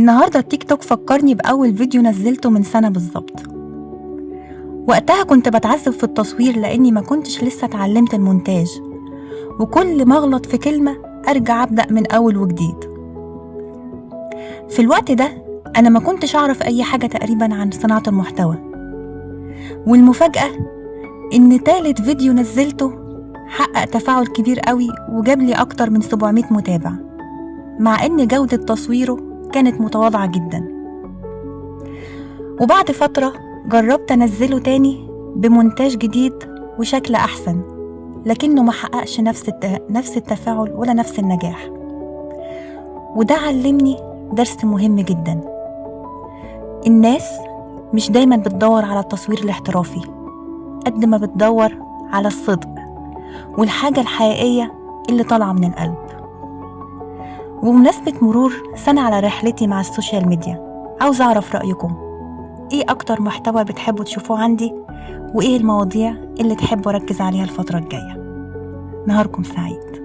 النهاردة التيك توك فكرني بأول فيديو نزلته من سنة بالظبط. وقتها كنت بتعذب في التصوير لأني ما كنتش لسه اتعلمت المونتاج، وكل ما أغلط في كلمة أرجع أبدأ من أول وجديد. في الوقت ده أنا ما كنتش أعرف أي حاجة تقريبا عن صناعة المحتوى، والمفاجأة إن تالت فيديو نزلته حقق تفاعل كبير قوي وجاب لي أكتر من 700 متابع، مع إن جودة تصويره كانت متواضعة جدا. وبعد فترة جربت أنزله تاني بمونتاج جديد وشكل أحسن، لكنه ما حققش نفس التفاعل ولا نفس النجاح. وده علمني درس مهم جدا: الناس مش دايما بتدور على التصوير الاحترافي قد ما بتدور على الصدق والحاجة الحقيقية اللي طالعة من القلب. وبمناسبة مرور سنة على رحلتي مع السوشيال ميديا، عاوز أعرف رأيكم، إيه أكتر محتوى بتحبوا تشوفوه عندي؟ وإيه المواضيع اللي تحبوا أركز عليها الفترة الجاية؟ نهاركم سعيد.